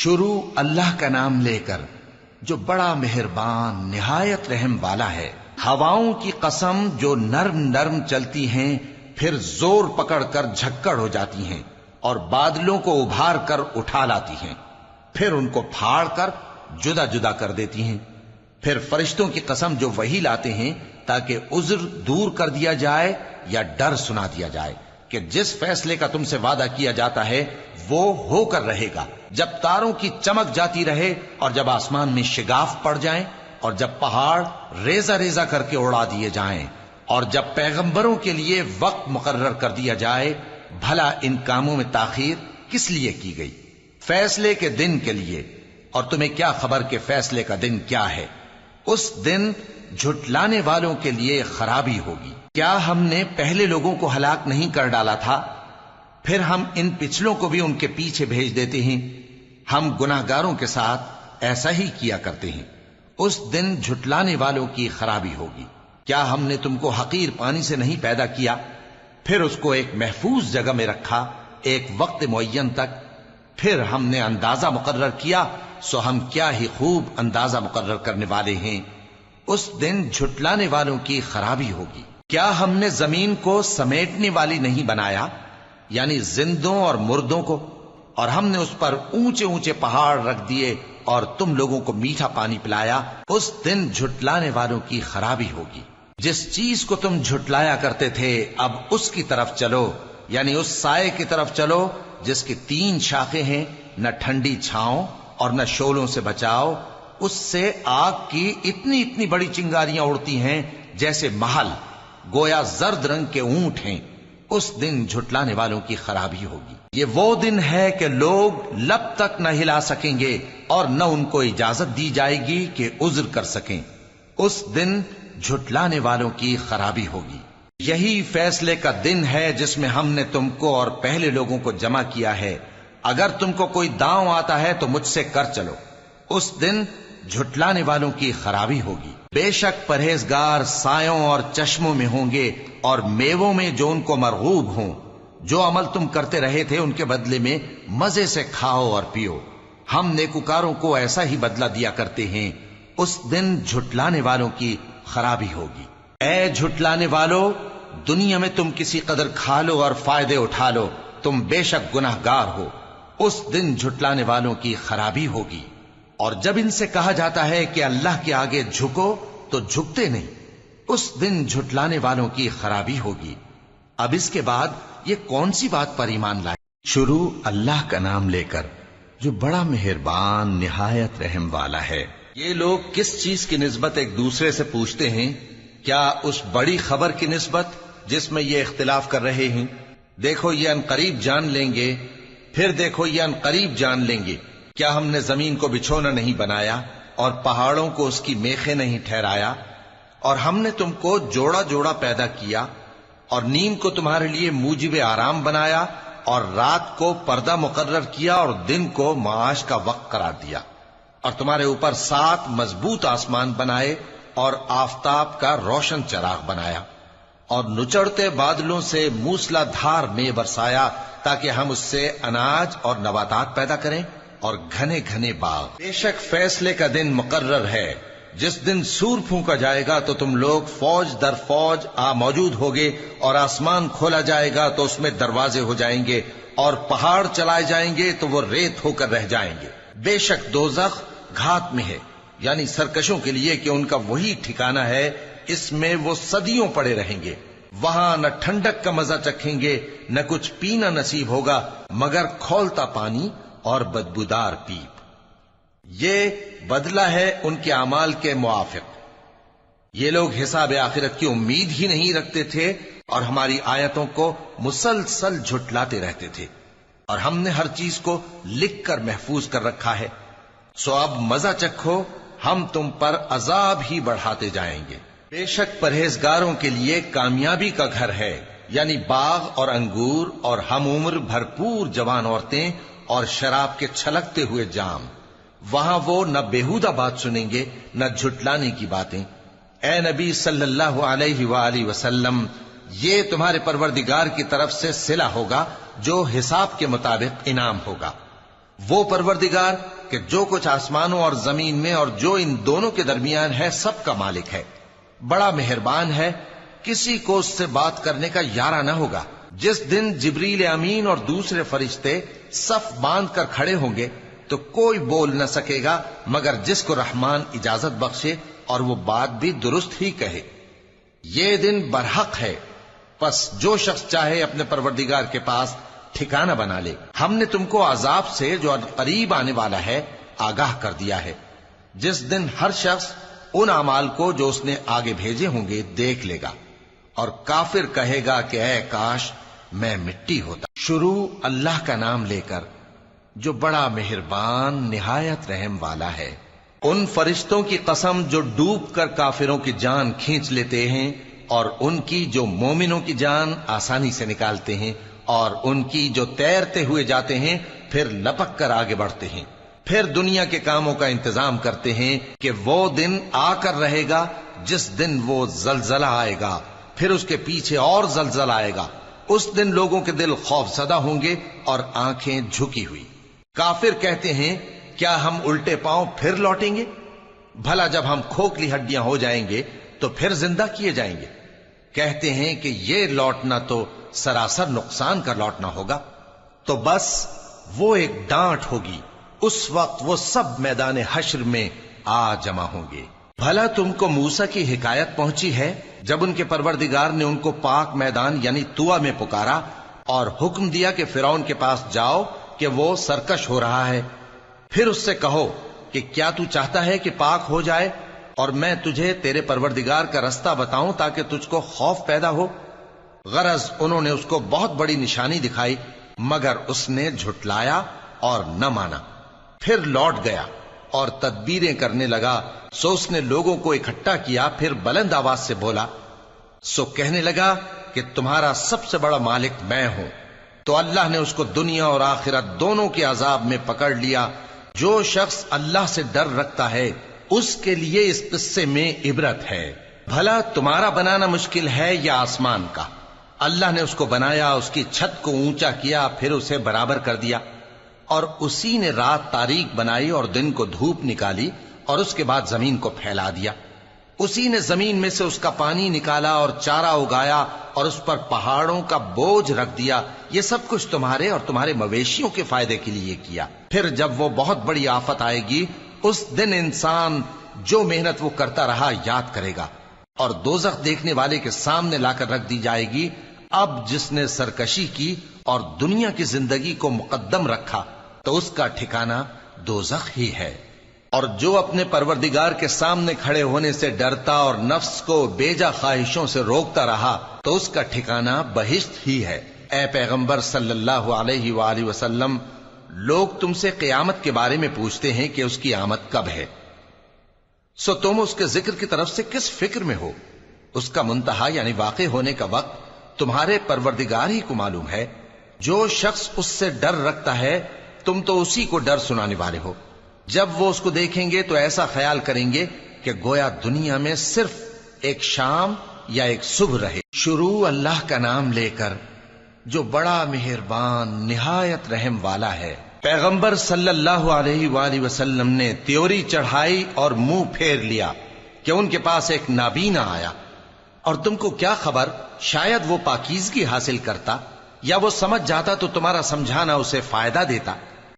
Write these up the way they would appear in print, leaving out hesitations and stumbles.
شروع اللہ کا نام لے کر جو بڑا مہربان نہایت رحم والا ہے۔ ہواؤں کی قسم جو نرم نرم چلتی ہیں پھر زور پکڑ کر جھکڑ ہو جاتی ہیں اور بادلوں کو ابھار کر اٹھا لاتی ہیں، پھر ان کو پھاڑ کر جدا جدا کر دیتی ہیں۔ پھر فرشتوں کی قسم جو وحی لاتے ہیں تاکہ عذر دور کر دیا جائے یا ڈر سنا دیا جائے کہ جس فیصلے کا تم سے وعدہ کیا جاتا ہے وہ ہو کر رہے گا، جب تاروں کی چمک جاتی رہے اور جب آسمان میں شگاف پڑ جائیں اور جب پہاڑ ریزہ ریزہ کر کے اڑا دیے جائیں اور جب پیغمبروں کے لیے وقت مقرر کر دیا جائے۔ بھلا ان کاموں میں تاخیر کس لیے کی گئی؟ فیصلے کے دن کے لیے، اور تمہیں کیا خبر کہ فیصلے کا دن کیا ہے؟ اس دن جھٹلانے والوں کے لیے خرابی ہوگی۔ کیا ہم نے پہلے لوگوں کو ہلاک نہیں کر ڈالا تھا؟ پھر ہم ان پچھلوں کو بھی ان کے پیچھے بھیج دیتے ہیں۔ ہم گناہگاروں کے ساتھ ایسا ہی کیا کرتے ہیں۔ اس دن جھٹلانے والوں کی خرابی ہوگی۔ کیا ہم نے تم کو حقیر پانی سے نہیں پیدا کیا، پھر اس کو ایک محفوظ جگہ میں رکھا ایک وقت معین تک، پھر ہم نے اندازہ مقرر کیا، سو ہم کیا ہی خوب اندازہ مقرر کرنے والے ہیں۔ اس دن جھٹلانے والوں کی خرابی ہوگی۔ کیا ہم نے زمین کو سمیٹنے والی نہیں بنایا، یعنی زندوں اور مردوں کو، اور ہم نے اس پر اونچے اونچے پہاڑ رکھ دیے اور تم لوگوں کو میٹھا پانی پلایا۔ اس دن جھٹلانے والوں کی خرابی ہوگی۔ جس چیز کو تم جھٹلایا کرتے تھے اب اس کی طرف چلو، یعنی اس سائے کی طرف چلو جس کی 3 شاخیں ہیں، نہ ٹھنڈی چھاؤں اور نہ شولوں سے بچاؤ۔ اس سے آگ کی اتنی اتنی بڑی چنگاریاں اڑتی ہیں جیسے محل، گویا زرد رنگ کے اونٹ ہیں۔ اس دن جھٹلانے والوں کی خرابی ہوگی۔ یہ وہ دن ہے کہ لوگ لب تک نہ ہلا سکیں گے اور نہ ان کو اجازت دی جائے گی کہ عذر کر سکیں۔ اس دن جھٹلانے والوں کی خرابی ہوگی۔ یہی فیصلے کا دن ہے جس میں ہم نے تم کو اور پہلے لوگوں کو جمع کیا ہے۔ اگر تم کو کوئی داؤں آتا ہے تو مجھ سے کر چلو۔ اس دن جھٹلانے والوں کی خرابی ہوگی۔ بے شک پرہیزگار سایوں اور چشموں میں ہوں گے اور میووں میں جو ان کو مرغوب ہوں۔ جو عمل تم کرتے رہے تھے ان کے بدلے میں مزے سے کھاؤ اور پیو۔ ہم نیکوکاروں کو ایسا ہی بدلہ دیا کرتے ہیں۔ اس دن جھٹلانے والوں کی خرابی ہوگی۔ اے جھٹلانے والو، دنیا میں تم کسی قدر کھا لو اور فائدے اٹھا لو، تم بے شک گناہگار ہو۔ اس دن جھٹلانے والوں کی خرابی ہوگی۔ اور جب ان سے کہا جاتا ہے کہ اللہ کے آگے جھکو تو جھکتے نہیں۔ اس دن جھٹلانے والوں کی خرابی ہوگی۔ اب اس کے بعد یہ کون سی بات پر ایمان لائے؟ شروع اللہ کا نام لے کر جو بڑا مہربان نہایت رحم والا ہے۔ یہ لوگ کس چیز کی نسبت ایک دوسرے سے پوچھتے ہیں؟ کیا اس بڑی خبر کی نسبت جس میں یہ اختلاف کر رہے ہیں؟ دیکھو یہ انقریب جان لیں گے، پھر دیکھو یہ انقریب جان لیں گے۔ کیا ہم نے زمین کو بچھونا نہیں بنایا اور پہاڑوں کو اس کی میخیں نہیں ٹھہرایا؟ اور ہم نے تم کو جوڑا جوڑا پیدا کیا اور نیم کو تمہارے لیے موجب آرام بنایا اور رات کو پردہ مقرر کیا اور دن کو معاش کا وقت قرار دیا، اور تمہارے اوپر 7 مضبوط آسمان بنائے اور آفتاب کا روشن چراغ بنایا، اور نچڑتے بادلوں سے موسلا دھار میں برسایا تاکہ ہم اس سے اناج اور نباتات پیدا کریں اور گھنے گھنے باغ۔ بے شک فیصلے کا دن مقرر ہے، جس دن سور پھونکا جائے گا تو تم لوگ فوج در فوج موجود ہوگے، اور آسمان کھولا جائے گا تو اس میں دروازے ہو جائیں گے، اور پہاڑ چلائے جائیں گے تو وہ ریت ہو کر رہ جائیں گے۔ بے شک دوزخ گھات میں ہے، یعنی سرکشوں کے لیے کہ ان کا وہی ٹھکانہ ہے، اس میں وہ صدیوں پڑے رہیں گے۔ وہاں نہ ٹھنڈک کا مزہ چکھیں گے، نہ کچھ پینا نصیب ہوگا مگر کھولتا پانی اور بدبودار پیپ۔ یہ بدلہ ہے ان کے اعمال کے موافق۔ یہ لوگ حساب آخرت کی امید ہی نہیں رکھتے تھے اور ہماری آیتوں کو مسلسل جھٹلاتے رہتے تھے، اور ہم نے ہر چیز کو لکھ کر محفوظ کر رکھا ہے۔ سو اب مزہ چکھو، ہم تم پر عذاب ہی بڑھاتے جائیں گے۔ بے شک پرہیزگاروں کے لیے کامیابی کا گھر ہے، یعنی باغ اور انگور اور ہم عمر بھرپور جوان عورتیں اور شراب کے چھلکتے ہوئے جام۔ وہاں وہ نہ بیہودہ بات سنیں گے نہ جھٹلانے کی باتیں۔ اے نبی صلی اللہ علیہ وآلہ وسلم، یہ تمہارے پروردگار کی طرف سے صلہ ہوگا جو حساب کے مطابق انعام ہوگا۔ وہ پروردگار کہ جو کچھ آسمانوں اور زمین میں اور جو ان دونوں کے درمیان ہے سب کا مالک ہے، بڑا مہربان ہے، کسی کو اس سے بات کرنے کا یارہ نہ ہوگا۔ جس دن جبریل امین اور دوسرے فرشتے صف باندھ کر کھڑے ہوں گے تو کوئی بول نہ سکے گا مگر جس کو رحمان اجازت بخشے اور وہ بات بھی درست ہی کہے۔ یہ دن برحق ہے، پس جو شخص چاہے اپنے پروردگار کے پاس ٹھکانہ بنا لے۔ ہم نے تم کو عذاب سے جو قریب آنے والا ہے آگاہ کر دیا ہے، جس دن ہر شخص ان اعمال کو جو اس نے آگے بھیجے ہوں گے دیکھ لے گا، اور کافر کہے گا کہ اے کاش میں مٹی ہوتا۔ شروع اللہ کا نام لے کر جو بڑا مہربان نہایت رحم والا ہے۔ ان فرشتوں کی قسم جو ڈوب کر کافروں کی جان کھینچ لیتے ہیں، اور ان کی جو مومنوں کی جان آسانی سے نکالتے ہیں، اور ان کی جو تیرتے ہوئے جاتے ہیں پھر لپک کر آگے بڑھتے ہیں، پھر دنیا کے کاموں کا انتظام کرتے ہیں کہ وہ دن آ کر رہے گا جس دن وہ زلزلہ آئے گا، پھر اس کے پیچھے اور زلزلہ آئے گا۔ اس دن لوگوں کے دل خوف زدہ ہوں گے اور آنکھیں جھکی ہوئی۔ کافر کہتے ہیں کیا ہم الٹے پاؤں پھر لوٹیں گے؟ بھلا جب ہم کھوکھلی ہڈیاں ہو جائیں گے تو پھر زندہ کیے جائیں گے؟ کہتے ہیں کہ یہ لوٹنا تو سراسر نقصان کا لوٹنا ہوگا۔ تو بس وہ ایک ڈانٹ ہوگی، اس وقت وہ سب میدان حشر میں آ جمع ہوں گے۔ بھلا تم کو موسیٰ کی حکایت پہنچی ہے جب ان کے پروردگار نے ان کو پاک میدان یعنی طوٰ میں پکارا اور حکم دیا کہ فرعون کے پاس جاؤ کہ وہ سرکش ہو رہا ہے، پھر اس سے کہو کہ کیا تو چاہتا ہے کہ پاک ہو جائے اور میں تجھے تیرے پروردگار کا رستہ بتاؤں تاکہ تجھ کو خوف پیدا ہو؟ غرض انہوں نے اس کو بہت بڑی نشانی دکھائی مگر اس نے جھٹلایا اور نہ مانا، پھر لوٹ گیا اور تدبیریں کرنے لگا۔ سو اس نے لوگوں کو اکٹھا کیا، پھر بلند آواز سے بولا، سو کہنے لگا کہ تمہارا سب سے بڑا مالک میں ہوں۔ تو اللہ نے اس کو دنیا اور آخرت دونوں کے عذاب میں پکڑ لیا۔ جو شخص اللہ سے ڈر رکھتا ہے اس کے لیے اس قصے میں عبرت ہے۔ بھلا تمہارا بنانا مشکل ہے یا آسمان کا؟ اللہ نے اس کو بنایا، اس کی چھت کو اونچا کیا، پھر اسے برابر کر دیا، اور اسی نے رات تاریک بنائی اور دن کو دھوپ نکالی، اور اس کے بعد زمین کو پھیلا دیا۔ اسی نے زمین میں سے اس کا پانی نکالا اور چارہ اگایا اور اس پر پہاڑوں کا بوجھ رکھ دیا۔ یہ سب کچھ تمہارے اور تمہارے مویشیوں کے فائدے کے لیے کیا۔ پھر جب وہ بہت بڑی آفت آئے گی اس دن انسان جو محنت وہ کرتا رہا یاد کرے گا، اور دوزخ دیکھنے والے کے سامنے لا کر رکھ دی جائے گی۔ اب جس نے سرکشی کی اور دنیا کی زندگی کو مقدم رکھا تو اس کا ٹھکانہ دوزخ ہی ہے۔ اور جو اپنے پروردگار کے سامنے کھڑے ہونے سے ڈرتا اور نفس کو بیجا خواہشوں سے روکتا رہا تو اس کا ٹھکانہ بہشت ہی ہے۔ اے پیغمبر صلی اللہ علیہ وآلہ وسلم، لوگ تم سے قیامت کے بارے میں پوچھتے ہیں کہ اس کی آمد کب ہے، سو تم اس کے ذکر کی طرف سے کس فکر میں ہو؟ اس کا منتہا یعنی واقع ہونے کا وقت تمہارے پروردگار ہی کو معلوم ہے۔ جو شخص اس سے ڈر رکھتا ہے تم تو اسی کو ڈر سنانے والے ہو۔ جب وہ اس کو دیکھیں گے تو ایسا خیال کریں گے کہ گویا دنیا میں صرف ایک شام یا ایک صبح رہے۔ شروع اللہ کا نام لے کر جو بڑا مہربان نہایت رحم والا ہے۔ پیغمبر صلی اللہ علیہ وآلہ وسلم نے تیوری چڑھائی اور منہ پھیر لیا کہ ان کے پاس ایک نابینا آیا، اور تم کو کیا خبر، شاید وہ پاکیزگی حاصل کرتا یا وہ سمجھ جاتا تو تمہارا سمجھانا اسے فائدہ دیتا۔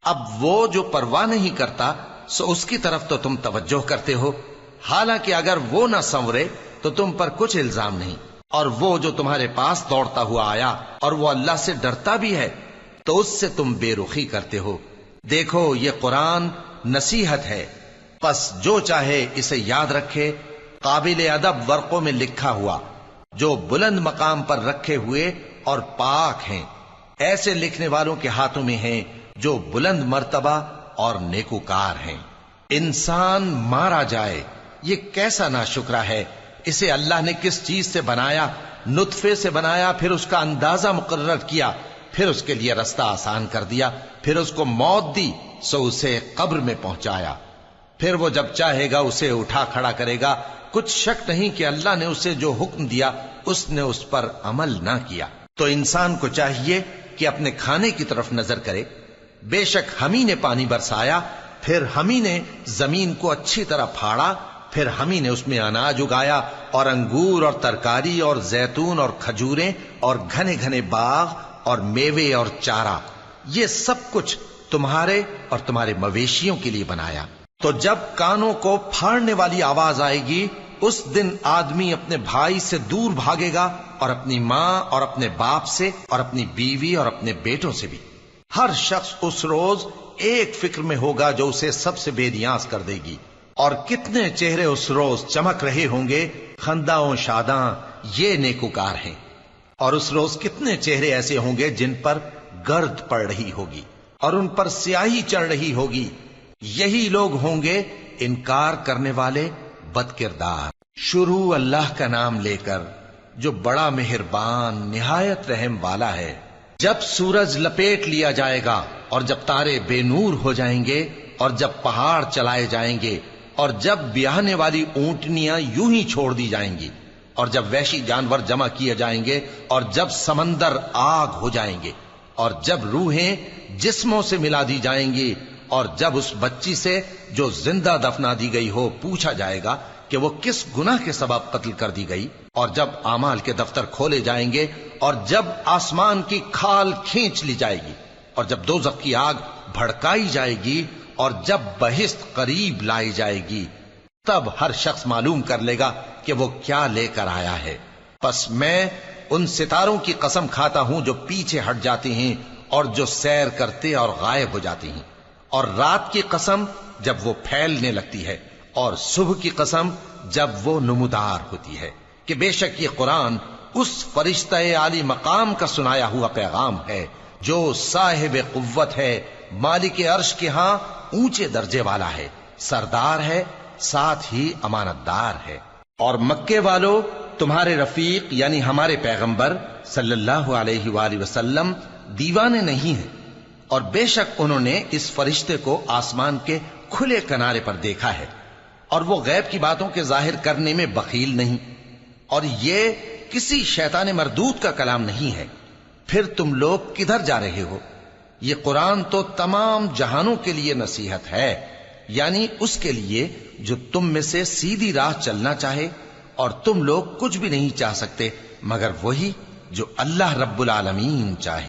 اب وہ جو پرواہ نہیں کرتا سو اس کی طرف تو تم توجہ کرتے ہو، حالانکہ اگر وہ نہ سنورے تو تم پر کچھ الزام نہیں۔ اور وہ جو تمہارے پاس دوڑتا ہوا آیا اور وہ اللہ سے ڈرتا بھی ہے تو اس سے تم بے رخی کرتے ہو۔ دیکھو یہ قرآن نصیحت ہے، پس جو چاہے اسے یاد رکھے۔ قابل ادب ورقوں میں لکھا ہوا جو بلند مقام پر رکھے ہوئے اور پاک ہیں، ایسے لکھنے والوں کے ہاتھوں میں ہیں جو بلند مرتبہ اور نیکوکار ہیں۔ انسان مارا جائے، یہ کیسا ناشکرا ہے۔ اسے اللہ نے کس چیز سے بنایا؟ نطفے سے بنایا، پھر اس کا اندازہ مقرر کیا، پھر اس کے لیے رستہ آسان کر دیا، پھر اس کو موت دی سو اسے قبر میں پہنچایا، پھر وہ جب چاہے گا اسے اٹھا کھڑا کرے گا۔ کچھ شک نہیں کہ اللہ نے اسے جو حکم دیا اس نے اس پر عمل نہ کیا۔ تو انسان کو چاہیے کہ اپنے کھانے کی طرف نظر کرے۔ بے شک ہم ہی نے پانی برسایا پھر ہم ہی نے زمین کو اچھی طرح پھاڑا، پھر ہم ہی نے اس میں اناج اگایا اور انگور اور ترکاری اور زیتون اور کھجوریں اور گھنے گھنے باغ اور میوے اور چارہ، یہ سب کچھ تمہارے اور تمہارے مویشیوں کے لیے بنایا۔ تو جب کانوں کو پھاڑنے والی آواز آئے گی، اس دن آدمی اپنے بھائی سے دور بھاگے گا، اور اپنی ماں اور اپنے باپ سے اور اپنی بیوی اور اپنے بیٹوں سے بھی۔ ہر شخص اس روز ایک فکر میں ہوگا جو اسے سب سے بے نیاز کر دے گی۔ اور کتنے چہرے اس روز چمک رہے ہوں گے، خنداں شاداں، یہ نیکوکار ہیں۔ اور اس روز کتنے چہرے ایسے ہوں گے جن پر گرد پڑ رہی ہوگی اور ان پر سیاہی چڑھ رہی ہوگی، یہی لوگ ہوں گے انکار کرنے والے بد کردار۔ شروع اللہ کا نام لے کر جو بڑا مہربان نہایت رحم والا ہے۔ جب سورج لپیٹ لیا جائے گا اور جب تارے بے نور ہو جائیں گے اور جب پہاڑ چلائے جائیں گے اور جب بیاہنے والی اونٹنیاں یوں ہی چھوڑ دی جائیں گی اور جب وحشی جانور جمع کیے جائیں گے اور جب سمندر آگ ہو جائیں گے اور جب روحیں جسموں سے ملا دی جائیں گی اور جب اس بچی سے جو زندہ دفنا دی گئی ہو پوچھا جائے گا کہ وہ کس گناہ کے سبب قتل کر دی گئی، اور جب اعمال کے دفتر کھولے جائیں گے اور جب آسمان کی کھال کھینچ لی جائے گی اور جب دوزخ کی آگ بھڑکائی جائے گی اور جب بہشت قریب لائی جائے گی، تب ہر شخص معلوم کر لے گا کہ وہ کیا لے کر آیا ہے۔ پس میں ان ستاروں کی قسم کھاتا ہوں جو پیچھے ہٹ جاتے ہیں اور جو سیر کرتے اور غائب ہو جاتے ہیں، اور رات کی قسم جب وہ پھیلنے لگتی ہے، اور صبح کی قسم جب وہ نمودار ہوتی ہے، کہ بے شک یہ قرآن اس فرشتہ عالی مقام کا سنایا ہوا پیغام ہے جو صاحب قوت ہے، مالک عرش کے ہاں اونچے درجے والا ہے، سردار ہے، ساتھ ہی امانت دار ہے۔ اور مکے والو، تمہارے رفیق یعنی ہمارے پیغمبر صلی اللہ علیہ وآلہ وسلم دیوانے نہیں ہیں، اور بے شک انہوں نے اس فرشتے کو آسمان کے کھلے کنارے پر دیکھا ہے، اور وہ غیب کی باتوں کے ظاہر کرنے میں بخیل نہیں، اور یہ کسی شیطان مردود کا کلام نہیں ہے۔ پھر تم لوگ کدھر جا رہے ہو؟ یہ قرآن تو تمام جہانوں کے لیے نصیحت ہے، یعنی اس کے لیے جو تم میں سے سیدھی راہ چلنا چاہے، اور تم لوگ کچھ بھی نہیں چاہ سکتے مگر وہی جو اللہ رب العالمین چاہے۔